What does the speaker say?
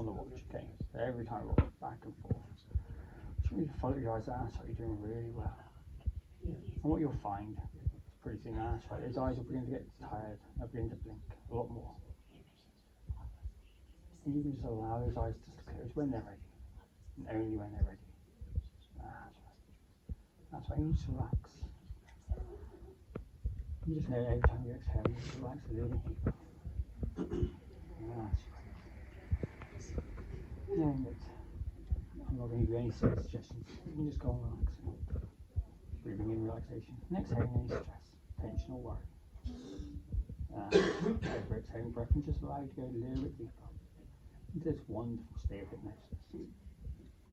on the watch, okay? So every time we rock back and forth, just really follow your eyes. That's right, you're doing really well. And what you'll find is pretty soon, that's right, his eyes are beginning to get tired, they're beginning to blink a lot more. And you can just allow those eyes to close when they're ready, and only when they're ready. That's right, you just relax. You just know every time you exhale, you just relax a little deeper. That's right. And I'm not going to give you any serious suggestions. You can just go on relaxing. Breathing in relaxation. And exhaling any stress, tension or worry. Over exhaling breath and just allow you to go a little bit deeper into this wonderful state of hypnosis.